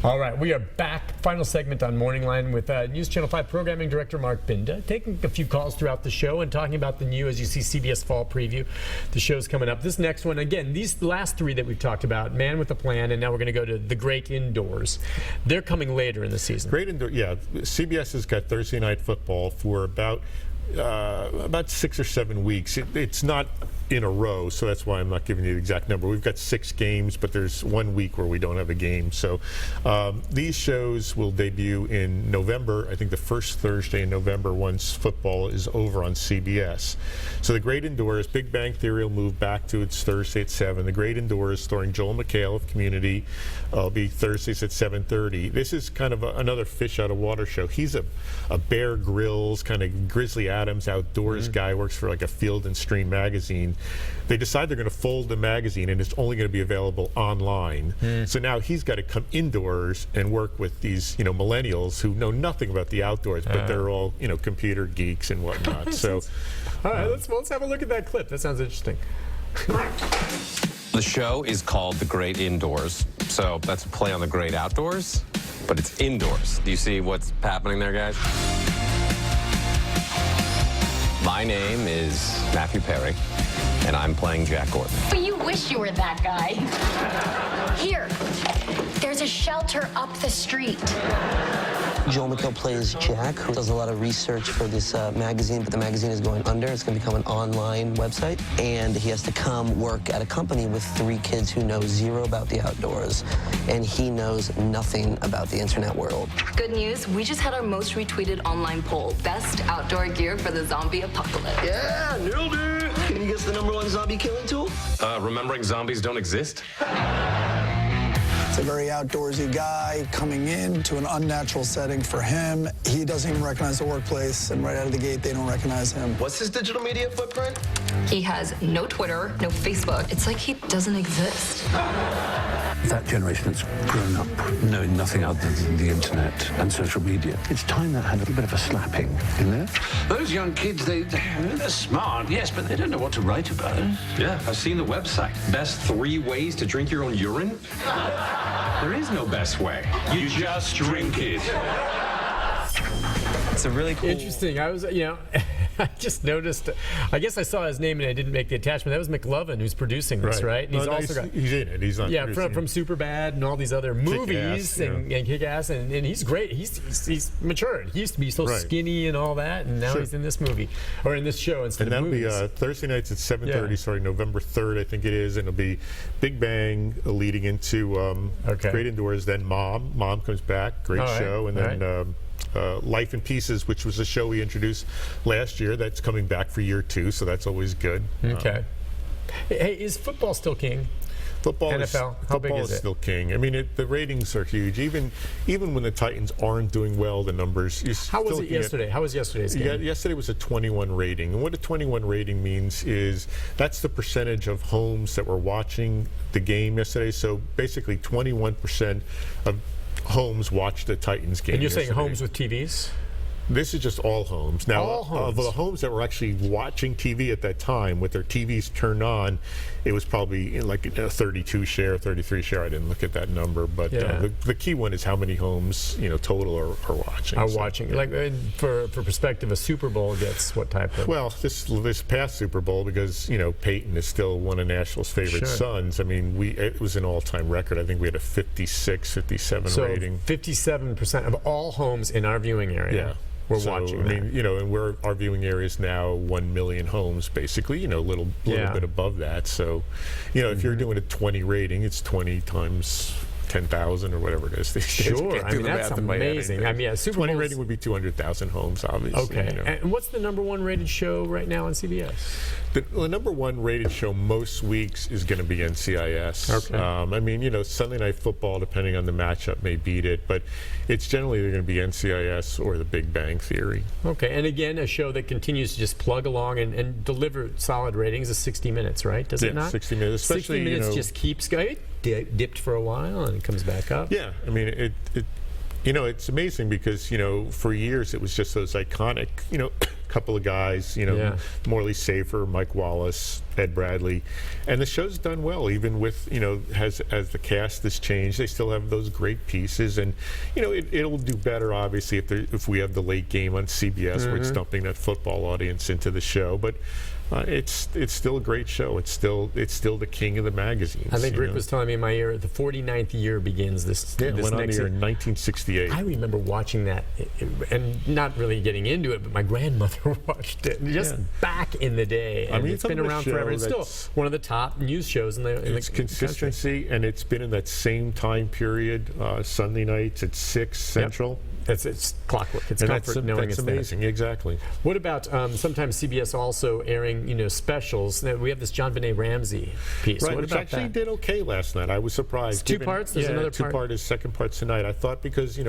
All right, we are back. Final segment on Morning Line with News Channel 5 Programming Director Mark Binda, taking a few calls throughout the show and talking about the new, as you see, CBS Fall Preview. The show's coming up. This next one, again, these last three that we've talked about, Man with a Plan, and now we're going to go to The Great Indoors. They're coming later in the season. Great Indoors, yeah. CBS has got Thursday Night Football for about 6 or 7 weeks. It's not in a row, so that's why I'm not giving you the exact number. We've got 6 games, but there's 1 week where we don't have a game. So these shows will debut in November, I think the first Thursday in November once football is over on CBS. So The Great Indoors, Big Bang Theory will move back to its Thursday at 7. The Great Indoors, starring Joel McHale of Community, will be Thursdays at 7:30. This is kind of another fish out of water show. He's a Bear Grylls, kind of Grizzly Adams outdoors guy, works for like a Field and Stream magazine. They decide they're going to fold the magazine and it's only going to be available online. So now he's got to come indoors and work with these, millennials who know nothing about the outdoors, but they're all, computer geeks and whatnot. So, all right, let's have a look at that clip. That sounds interesting. The show is called The Great Indoors, so that's a play on the great outdoors, but it's indoors. Do you see what's happening there, guys? My name is Matthew Perry, and I'm playing Jack Gordon. But you wish you were that guy. Here, there's a shelter up the street. Joel McHale plays Jack, who does a lot of research for this magazine, but the magazine is going under. It's going to become an online website, and he has to come work at a company with 3 kids who know zero about the outdoors, and he knows nothing about the internet world. Good news, we just had our most retweeted online poll. Best outdoor gear for the zombie apocalypse. Yeah, nailed it! Can you guess the #1 zombie killing tool? Remembering zombies don't exist? It's a very outdoorsy guy coming in to an unnatural setting for him. He doesn't even recognize the workplace, and right out of the gate, they don't recognize him. What's his digital media footprint? He has no Twitter, no Facebook. It's like he doesn't exist. That generation that's grown up knowing nothing other than the internet and social media. It's time that had a little bit of a slapping in there. Those young kids, they're smart, yes, but they don't know what to write about. Yeah, I've seen the website. Best 3 ways to drink your own urine? There is no best way. You just drink it. It's a really cool... Interesting. I was, I just noticed, I guess I saw his name and I didn't make the attachment. That was McLovin who's producing this, right? And he's in it. He's not from Superbad and all these other movies and Kick-Ass, and he's great. He's matured. He used to be so skinny and all that, and now he's in this movie, or in this show instead of movies. And that'll be Thursday nights at 7:30, starting November 3rd, I think it is, and it'll be Big Bang leading into Great Indoors, then Mom. Mom comes back, great show, and then... Life in Pieces, which was a show we introduced last year, that's coming back for year 2, so that's always good. Okay. Hey, is football still king? Football NFL, how big is it? Still king. I mean, the ratings are huge. Even when the Titans aren't doing well, the numbers. How was it yesterday? How was yesterday's game? Yesterday was a 21 rating, and what a 21 rating means is that's the percentage of homes that were watching the game yesterday. So basically, 21% of homes watched the Titans game. And you're saying saying homes with TVs? This is just all homes. Now, all homes. Of the homes that were actually watching TV at that time, with their TVs turned on, it was probably like a 32 share, 33 share. I didn't look at that number, but the key one is how many homes, total are watching. Watching. Like for perspective, a Super Bowl gets what type of? Well, this past Super Bowl, because Peyton is still one of Nashville's favorite sons. I mean, it was an all-time record. I think we had a 56, 57 rating. 57% of all homes in our viewing area. Yeah. We're watching. I mean, and our viewing area is now 1 million homes, basically. A little bit above that. So, if you're doing a 20 rating, it's 20 times 10,000 or whatever it is. Sure, I mean that's amazing. I mean, Super 20 Bowl's rating would be 200,000 homes, obviously. Okay. And what's the #1 rated show right now on CBS? The #1 rated show most weeks is going to be NCIS. Okay. I mean, Sunday Night Football, depending on the matchup, may beat it, but it's generally going to be NCIS or The Big Bang Theory. Okay, and again, a show that continues to just plug along and deliver solid ratings is 60 Minutes, right? Does it not? 60 Minutes. Especially, 60 Minutes just keeps going. Dipped for a while and it comes back up. Yeah, I mean, it's amazing because, for years it was just those iconic, couple of guys, Morley Safer, Mike Wallace, Ed Bradley, and the show's done well, even with, as the cast has changed, they still have those great pieces, and, it'll do better, obviously, if we have the late game on CBS where it's dumping that football audience into the show, but it's still a great show. It's still the king of the magazines. I think Rick was telling me in my ear, the 49th year begins this. Yeah, this went on next the year year. in 1968. I remember watching that, and not really getting into it, but my grandmother watched it just back in the day. And it's been around forever. It's still one of the top news shows in the It's consistency, and it's been in that same time period, Sunday nights at 6 Central. Yep. It's clockwork. It's comfort knowing it's amazing. there. Exactly. What about sometimes CBS also airing, specials? Now, we have this John Benet Ramsey piece. Right, what which about actually that? did okay last night. I was surprised. It's two parts. There's another part. Two-part is second part tonight. I thought because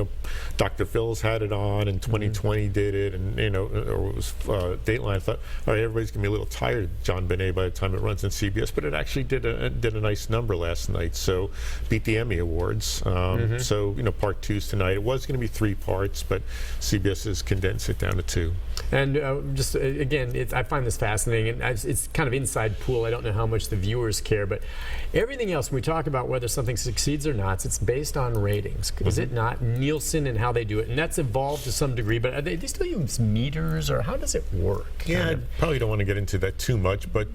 Dr. Phil's had it on, and 2020 did it, and or it was Dateline. I thought, all right, everybody's gonna be a little tired of John Benet by the time it runs on CBS, but it actually did a nice number last night. So beat the Emmy Awards. So part 2's tonight. It was going to be 3 parts, but CBS has condensed it down to 2. And just again, I find this fascinating, and it's kind of inside pool. I don't know how much the viewers care, but everything else, when we talk about whether something succeeds or not, it's based on ratings. Is it not? Nielsen and how they do it, and that's evolved to some degree, but they still use meters, or how does it work? Yeah, I probably don't want to get into that too much, but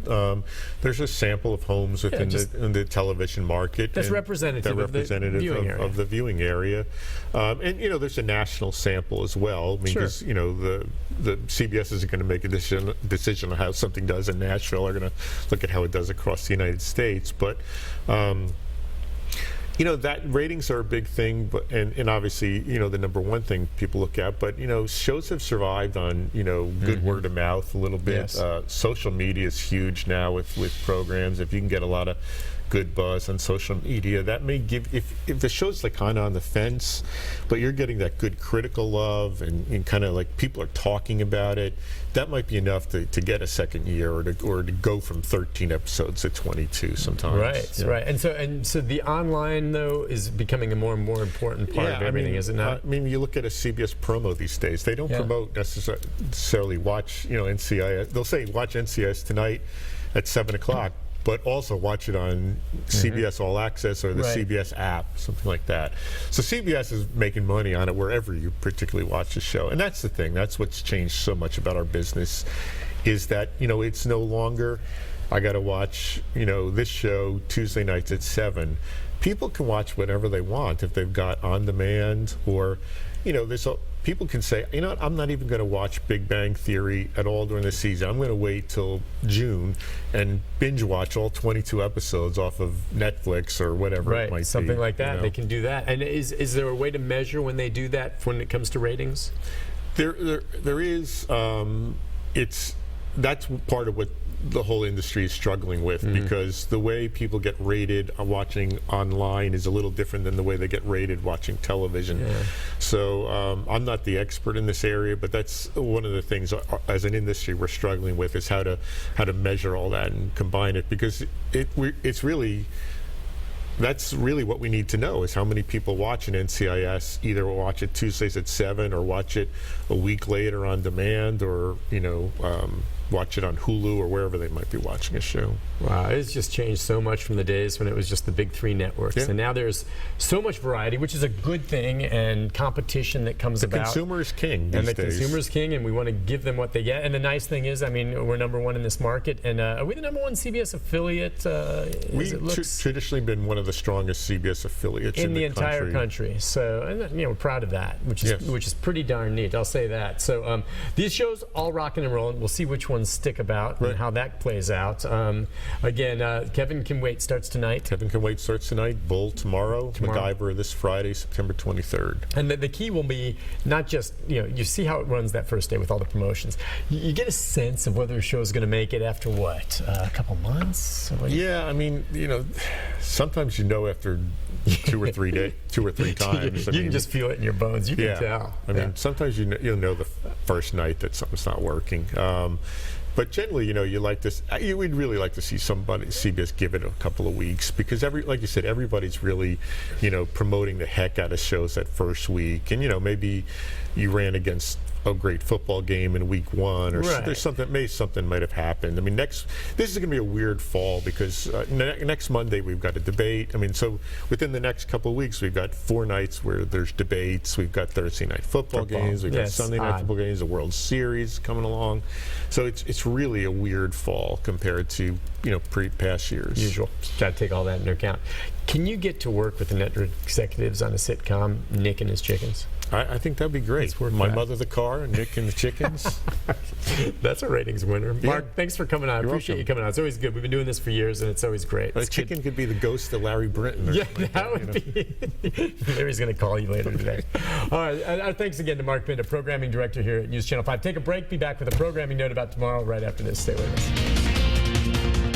there's a sample of homes within the television market. That's representative of the viewing area. And there's a national sample as well, because the CBS isn't going to make a decision on how something does in Nashville. They're going to look at how it does across the United States, but. That ratings are a big thing, but and obviously the number one thing people look at. But shows have survived on good word of mouth a little bit. Yes. Social media is huge now with programs. If you can get a lot of good buzz on social media, that may give, if the show's like kind of on the fence, but you're getting that good critical love and kind of like people are talking about it, that might be enough to get a second year or to go from 13 episodes to 22 sometimes. Right, right. And so the online though is becoming a more and more important part of everything, is it not? I mean, you look at a CBS promo these days, they don't promote necessarily watch NCIS. They'll say watch NCIS tonight at 7 o'clock. But also watch it on CBS All Access or the CBS app, something like that. So CBS is making money on it wherever you particularly watch the show. And that's the thing. That's what's changed so much about our business, is that, it's no longer, I got to watch, this show Tuesday nights at 7. People can watch whatever they want if they've got on demand, or, people can say, what, I'm not even going to watch Big Bang Theory at all during the season. I'm going to wait till June and binge watch all 22 episodes off of Netflix or whatever it might be. Something like that. They can do that. And is there a way to measure when they do that when it comes to ratings? There is. That's part of what the whole industry is struggling with, because the way people get rated watching online is a little different than the way they get rated watching television. So I'm not the expert in this area, but that's one of the things as an industry we're struggling with, is how to measure all that and combine it, because it's really. That's really what we need to know, is how many people watch an NCIS, either watch it Tuesdays at 7 or watch it a week later on demand, or watch it on Hulu or wherever they might be watching a show. Wow, it's just changed so much from the days when it was just the big 3 networks. And now there's so much variety, which is a good thing, and competition that comes about. The consumer is king these days. Consumer is king, and we want to give them what they get. And the nice thing is, we're number 1 in this market. And are we the number 1 CBS affiliate? We've traditionally been one of the strongest CBS affiliates in the entire country. So, and we're proud of that, which is pretty darn neat. I'll say that. So these shows all rocking and rolling. We'll see which ones stick about and how that plays out. Again, Kevin Can Wait starts tonight. Kevin Can Wait starts tonight. Bull tomorrow. MacGyver this Friday, September 23rd. And the key will be not just, you see how it runs that first day with all the promotions. You get a sense of whether a show is going to make it after what? A couple months? Yeah, sometimes after 2 or 3 days, 2 or 3 times. You can just feel it in your bones. You can tell. Sometimes you'll know the first night that something's not working. But generally, you would really like to see CBS give it a couple of weeks, because like you said, everybody's really, promoting the heck out of shows that first week, and maybe you ran against a great football game in week 1, or there's something might have happened. I mean, this is going to be a weird fall because next Monday we've got a debate. I mean, so within the next couple of weeks we've got 4 nights where there's debates. We've got Thursday night football games. We've got Sunday night football games. The World Series coming along. So it's really a weird fall compared to past years. Usual. Got to take all that into account. Can you get to work with the network executives on a sitcom, Nick and his Chickens? I think that'd be great. My Mother the Car, Nick and the Chickens. That's a ratings winner. Mark, thanks for coming on. I appreciate you coming on. It's always good. We've been doing this for years, and it's always great. The chicken could be the ghost of Larry Brinton. Yeah, that would be. Larry's going to call you later today. All right. Thanks again to Mark Binda, Programming Director here at News Channel 5. Take a break. Be back with a programming note about tomorrow right after this. Stay with us.